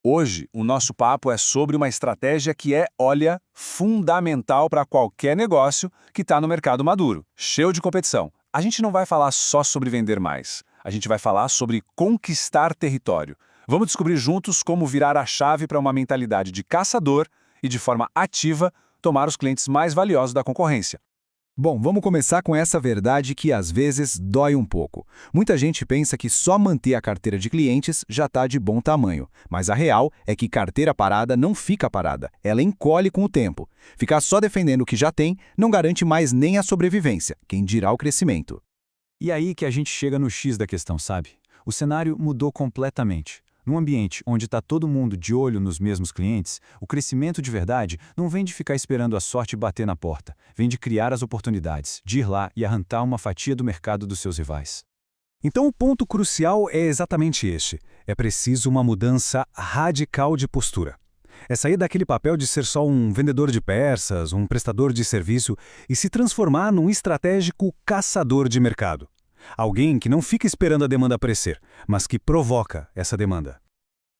Hoje, o nosso papo é sobre uma estratégia que é, olha, fundamental para qualquer negócio que está no mercado maduro, cheio de competição. A gente não vai falar só sobre vender mais, a gente vai falar sobre conquistar território. Vamos descobrir juntos como virar a chave para uma mentalidade de caçador e, de forma ativa, tomar os clientes mais valiosos da concorrência. Bom, vamos começar com essa verdade que às vezes dói um pouco. Muita gente pensa que só manter a carteira de clientes já está de bom tamanho, mas a real é que carteira parada não fica parada, ela encolhe com o tempo. Ficar só defendendo o que já tem não garante mais nem a sobrevivência, quem dirá o crescimento. E aí que a gente chega no X da questão, sabe? O cenário mudou completamente. Num ambiente onde está todo mundo de olho nos mesmos clientes, o crescimento de verdade não vem de ficar esperando a sorte bater na porta, vem de criar as oportunidades, de ir lá e arrancar uma fatia do mercado dos seus rivais. Então o ponto crucial é exatamente este. É preciso uma mudança radical de postura. É sair daquele papel de ser só um vendedor de peças, um prestador de serviço e se transformar num estratégico caçador de mercado. Alguém que não fica esperando a demanda aparecer, mas que provoca essa demanda.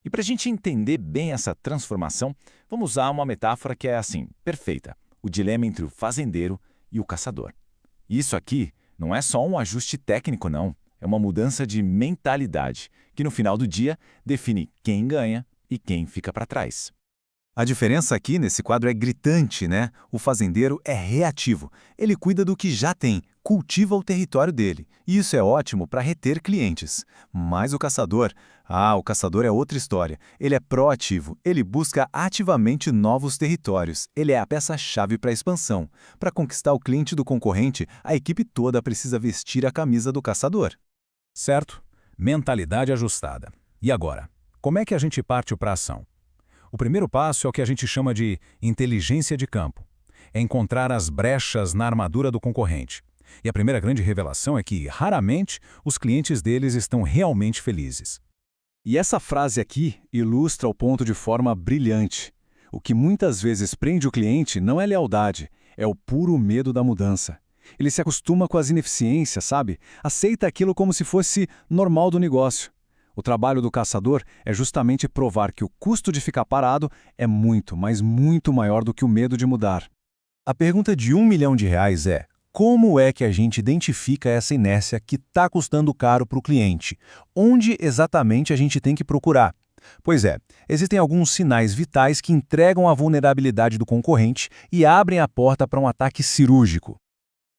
E para a gente entender bem essa transformação, vamos usar uma metáfora que é assim, perfeita. O dilema entre o fazendeiro e o caçador. Isso aqui não é só um ajuste técnico, não. É uma mudança de mentalidade, que no final do dia define quem ganha e quem fica para trás. A diferença aqui nesse quadro é gritante, né? O fazendeiro é reativo. Ele cuida do que já tem, cultiva o território dele. E isso é ótimo para reter clientes. Mas o caçador é outra história. Ele é proativo, ele busca ativamente novos territórios. Ele é a peça-chave para a expansão. Para conquistar o cliente do concorrente, a equipe toda precisa vestir a camisa do caçador. Certo? Mentalidade ajustada. E agora? Como é que a gente parte para a ação? O primeiro passo é o que a gente chama de inteligência de campo. É encontrar as brechas na armadura do concorrente. E a primeira grande revelação é que, raramente, os clientes deles estão realmente felizes. E essa frase aqui ilustra o ponto de forma brilhante. O que muitas vezes prende o cliente não é lealdade, é o puro medo da mudança. Ele se acostuma com as ineficiências, sabe? Aceita aquilo como se fosse normal do negócio. O trabalho do caçador é justamente provar que o custo de ficar parado é muito, mas muito maior do que o medo de mudar. A pergunta de R$1 milhão é: como é que a gente identifica essa inércia que está custando caro para o cliente? Onde exatamente a gente tem que procurar? Pois é, existem alguns sinais vitais que entregam a vulnerabilidade do concorrente e abrem a porta para um ataque cirúrgico.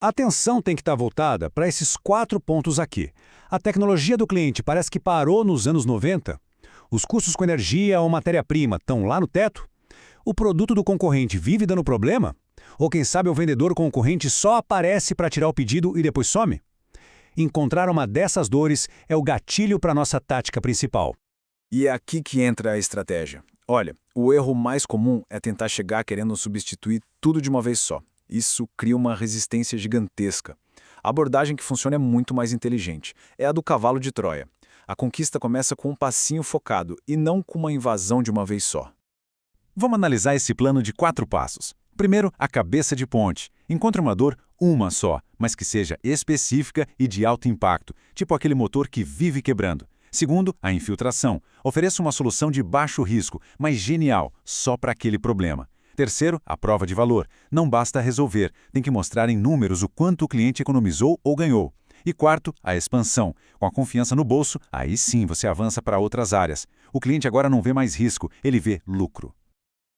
A atenção tem que estar voltada para esses 4 pontos aqui. A tecnologia do cliente parece que parou nos anos 90. Os custos com energia ou matéria-prima estão lá no teto. O produto do concorrente vive dando problema? Ou quem sabe o vendedor concorrente só aparece para tirar o pedido e depois some? Encontrar uma dessas dores é o gatilho para a nossa tática principal. E é aqui que entra a estratégia. Olha, o erro mais comum é tentar chegar querendo substituir tudo de uma vez só. Isso cria uma resistência gigantesca. A abordagem que funciona é muito mais inteligente. É a do cavalo de Troia. A conquista começa com um passinho focado e não com uma invasão de uma vez só. Vamos analisar esse plano de 4 passos. Primeiro, a cabeça de ponte. Encontre uma dor, uma só, mas que seja específica e de alto impacto, tipo aquele motor que vive quebrando. Segundo, a infiltração. Ofereça uma solução de baixo risco, mas genial, só para aquele problema. Terceiro, a prova de valor. Não basta resolver, tem que mostrar em números o quanto o cliente economizou ou ganhou. E quarto, a expansão. Com a confiança no bolso, aí sim você avança para outras áreas. O cliente agora não vê mais risco, ele vê lucro.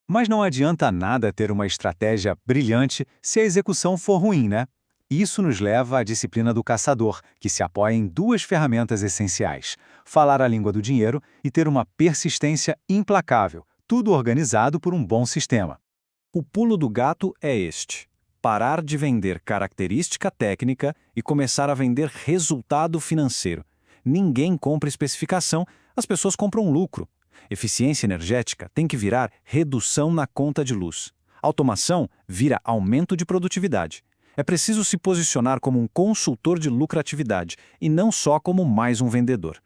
Mas não adianta nada ter uma estratégia brilhante se a execução for ruim, né? Isso nos leva à disciplina do caçador, que se apoia em 2 ferramentas essenciais: falar a língua do dinheiro e ter uma persistência implacável, tudo organizado por um bom sistema. O pulo do gato é este: parar de vender característica técnica e começar a vender resultado financeiro. Ninguém compra especificação, as pessoas compram lucro. Eficiência energética tem que virar redução na conta de luz. Automação vira aumento de produtividade. É preciso se posicionar como um consultor de lucratividade e não só como mais um vendedor.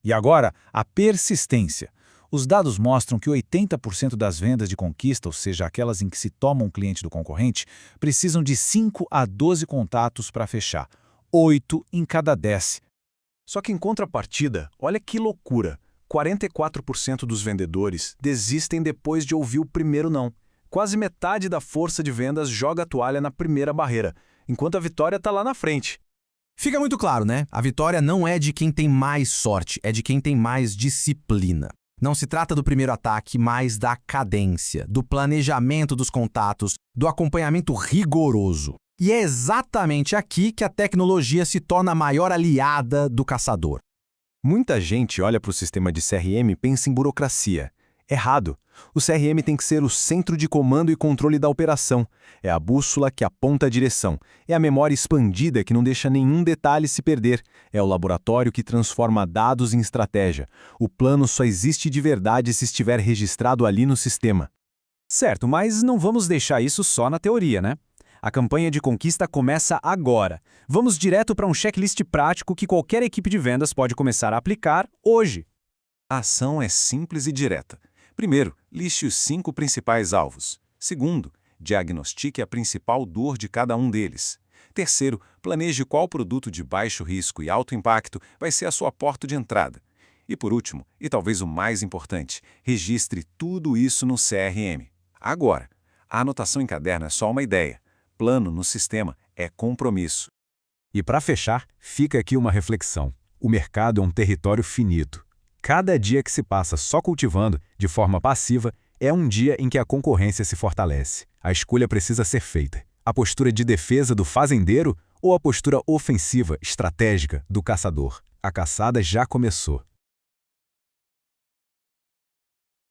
E agora, a persistência. Os dados mostram que 80% das vendas de conquista, ou seja, aquelas em que se toma um cliente do concorrente, precisam de 5 a 12 contatos para fechar. 8 em cada 10. Só que em contrapartida, olha que loucura. 44% dos vendedores desistem depois de ouvir o primeiro não. Quase metade da força de vendas joga a toalha na primeira barreira, enquanto a vitória está lá na frente. Fica muito claro, né? A vitória não é de quem tem mais sorte, é de quem tem mais disciplina. Não se trata do primeiro ataque, mas da cadência, do planejamento dos contatos, do acompanhamento rigoroso. E é exatamente aqui que a tecnologia se torna a maior aliada do caçador. Muita gente olha para o sistema de CRM e pensa em burocracia. Errado. O CRM tem que ser o centro de comando e controle da operação. É a bússola que aponta a direção. É a memória expandida que não deixa nenhum detalhe se perder. É o laboratório que transforma dados em estratégia. O plano só existe de verdade se estiver registrado ali no sistema. Certo, mas não vamos deixar isso só na teoria, né? A campanha de conquista começa agora. Vamos direto para um checklist prático que qualquer equipe de vendas pode começar a aplicar hoje. A ação é simples e direta. Primeiro, liste os 5 principais alvos. Segundo, diagnostique a principal dor de cada um deles. Terceiro, planeje qual produto de baixo risco e alto impacto vai ser a sua porta de entrada. E por último, e talvez o mais importante, registre tudo isso no CRM. Agora, a anotação em caderno é só uma ideia. Plano no sistema é compromisso. E para fechar, fica aqui uma reflexão. O mercado é um território finito. Cada dia que se passa só cultivando, de forma passiva, é um dia em que a concorrência se fortalece. A escolha precisa ser feita. A postura de defesa do fazendeiro ou a postura ofensiva, estratégica, do caçador? A caçada já começou.